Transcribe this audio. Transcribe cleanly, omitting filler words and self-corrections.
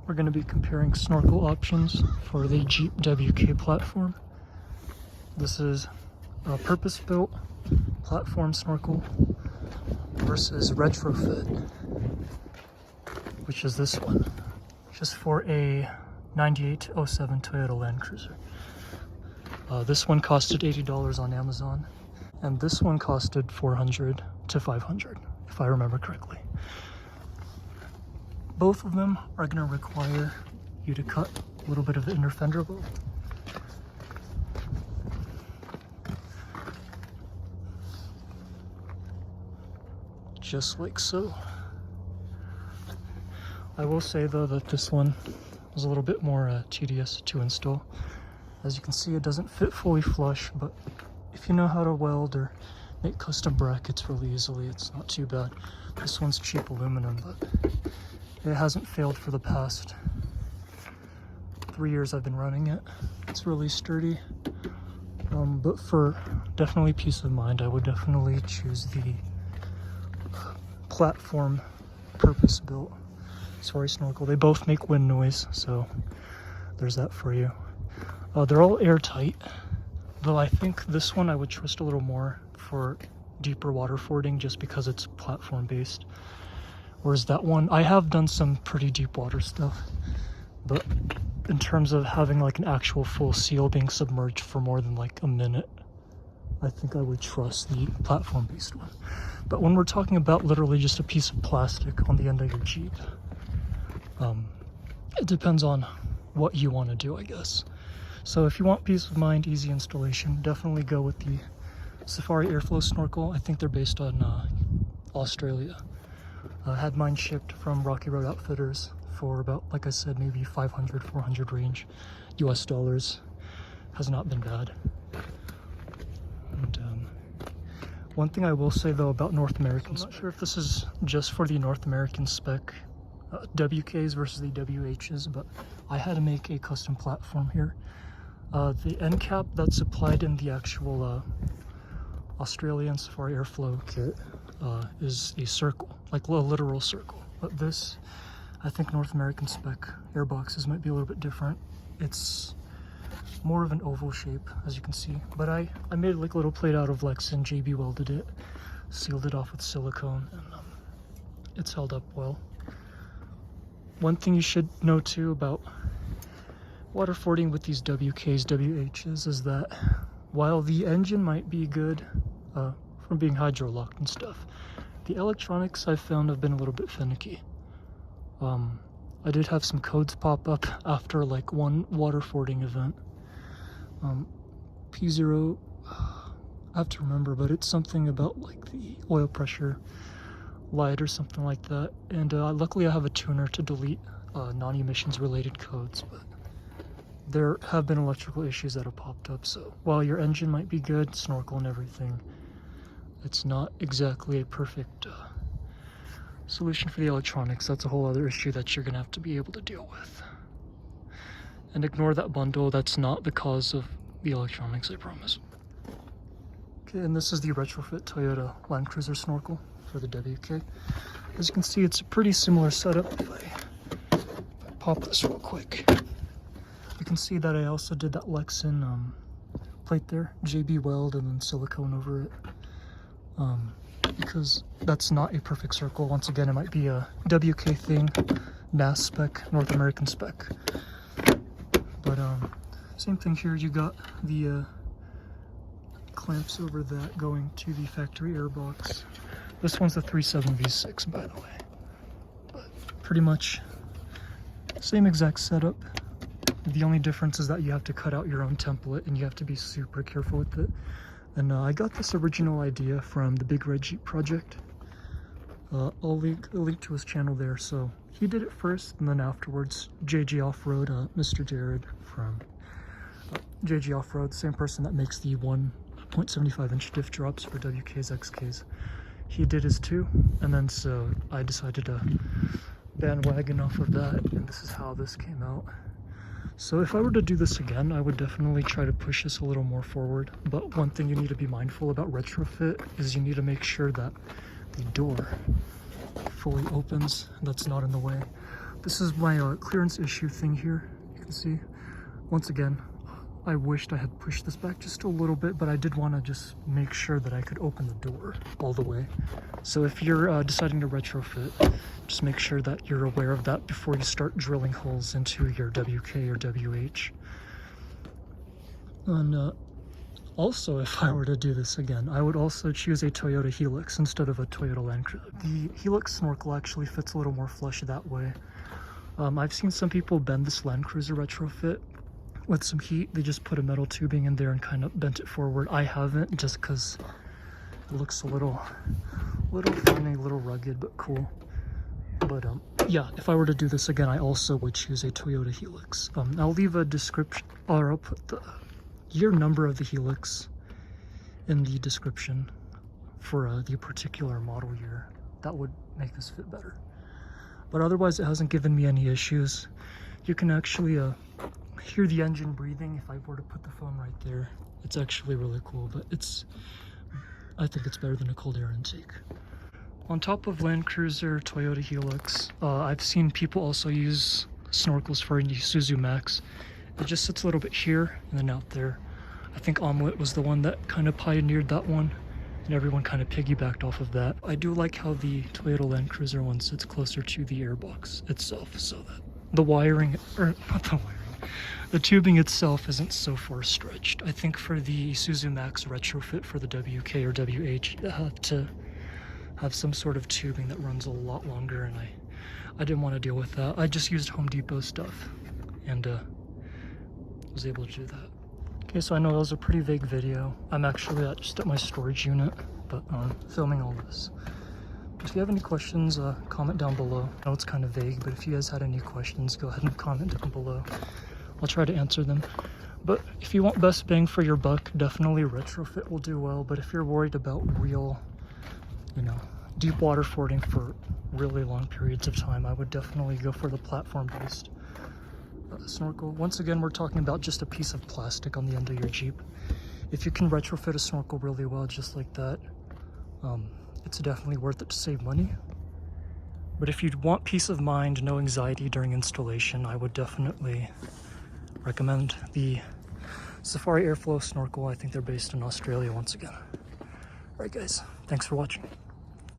we're going to be comparing snorkel options for the Jeep WK platform. This is a purpose-built platform snorkel versus Retrofit, which is this one, just for a 9807 Toyota Land Cruiser. This one costed $80 on Amazon, and this one costed $400 to $500, if I remember correctly. Both of them are going to require you to cut a little bit of the inner fender bolt. Just like so. I will say though that this one was a little bit more tedious to install. As you can see, it doesn't fit fully flush, but if you know how to weld or make custom brackets really easily, it's not too bad. This one's cheap aluminum, but it hasn't failed for the past 3 years I've been running it. It's really sturdy, but for definitely peace of mind, I would definitely choose the platform purpose-built snorkel. They both make wind noise, so there's that for you. They're all airtight, though I think this one I would trust a little more for deeper water fording just because it's platform based. Whereas that one, I have done some pretty deep water stuff, but in terms of having like an actual full seal being submerged for more than like a minute, I think I would trust the platform based one. But when we're talking about literally just a piece of plastic on the end of your Jeep, it depends on what you want to do, I guess. So if you want peace of mind, easy installation, definitely go with the Safari Airflow Snorkel. I think they're based on Australia. I had mine shipped from Rocky Road Outfitters for about, like I said, maybe 500, 400 range US dollars. Has not been bad. And one thing I will say though about North American, I'm not sure if this is just for the North American spec WKs versus the WHs, but I had to make a custom platform here. The end cap that's supplied in the actual Australian Safari Airflow kit is a circle, like a literal circle. But this, I think North American spec airboxes might be a little bit different. It's more of an oval shape, as you can see. But I made like a little plate out of Lexan, JB welded it, sealed it off with silicone, and it's held up well. One thing you should know too about water fording with these WKs, WHs is that while the engine might be good from being hydro-locked and stuff, the electronics I've found have been a little bit finicky. I did have some codes pop up after like one water fording event. P0, I have to remember, but it's something about like the oil pressure light or something like that. And luckily I have a tuner to delete non-emissions related codes, but there have been electrical issues that have popped up. So while your engine might be good, snorkel and everything, it's not exactly a perfect solution for the electronics. That's a whole other issue that you're gonna have to be able to deal with. And ignore that bundle, that's not the cause of the electronics, I promise. Okay, and this is the Retrofit Toyota Land Cruiser Snorkel for the WK. As you can see, it's a pretty similar setup. If I pop this real quick, you can see that I also did that Lexan plate there, JB weld and then silicone over it. Because that's not a perfect circle. Once again, it might be a WK thing, NAS spec, North American spec. But same thing here, you got the clamps over that going to the factory airbox. This one's the 3.7 V6, by the way. But pretty much same exact setup. The only difference is that you have to cut out your own template and you have to be super careful with it. And I got this original idea from the Big Red Jeep project. I'll link to his channel there. So he did it first, and then afterwards, JJOffRoad, Mr. Jared from JJOffRoad, same person that makes the 1.75 inch diff drops for WKs, XKs. He did his too, and then so I decided to bandwagon off of that, and this is how this came out. So if I were to do this again, I would definitely try to push this a little more forward. But one thing you need to be mindful about Retrofit is you need to make sure that the door fully opens, that's not in the way. This is my clearance issue thing here. You can see, once again, I wished I had pushed this back just a little bit, but I did want to just make sure that I could open the door all the way. So if you're deciding to retrofit, just make sure that you're aware of that before you start drilling holes into your WK or WH. And also, if I were to do this again, I would also choose a Toyota Hilux instead of a Toyota Land Cruiser. The Hilux Snorkel actually fits a little more flush that way. I've seen some people bend this Land Cruiser retrofit with some heat. They just put a metal tubing in there and kind of bent it forward. I haven't, just because it looks a little funny, a little rugged, but cool. But yeah, if I were to do this again, I also would choose a Toyota Hilux. I'll leave a description, or I'll put the year number of the Hilux in the description for the particular model year. That would make this fit better. But otherwise, it hasn't given me any issues. You can actually hear the engine breathing if I were to put the phone right there. It's actually really cool, but I think it's better than a cold air intake. On top of Land Cruiser, Toyota Hilux, I've seen people also use Snorkels for Isuzu Max. It just sits a little bit here and then out there. I think Omelette was the one that kind of pioneered that one, and everyone kind of piggybacked off of that. I do like how the Toyota Land Cruiser one sits closer to the airbox itself, so that the wiring, or not the wiring, the tubing itself isn't so far stretched. I think for the Isuzu Max retrofit for the WK or WH, you have to have some sort of tubing that runs a lot longer, and I didn't want to deal with that. I just used Home Depot stuff and was able to do that. Okay, so I know that was a pretty vague video. I'm actually just at my storage unit, but filming all this. If you have any questions, comment down below. I know it's kind of vague, but if you guys had any questions, go ahead and comment down below. I'll try to answer them. But if you want best bang for your buck, definitely retrofit will do well. But if you're worried about real, deep water fording for really long periods of time, I would definitely go for the platform-based Snorkel. Once again, we're talking about just a piece of plastic on the end of your Jeep. If you can retrofit a Snorkel really well, just like that, it's definitely worth it to save money. But if you'd want peace of mind, no anxiety during installation, I would definitely recommend the Safari Airflow Snorkel. I think they're based in Australia once again. Alright guys, thanks for watching.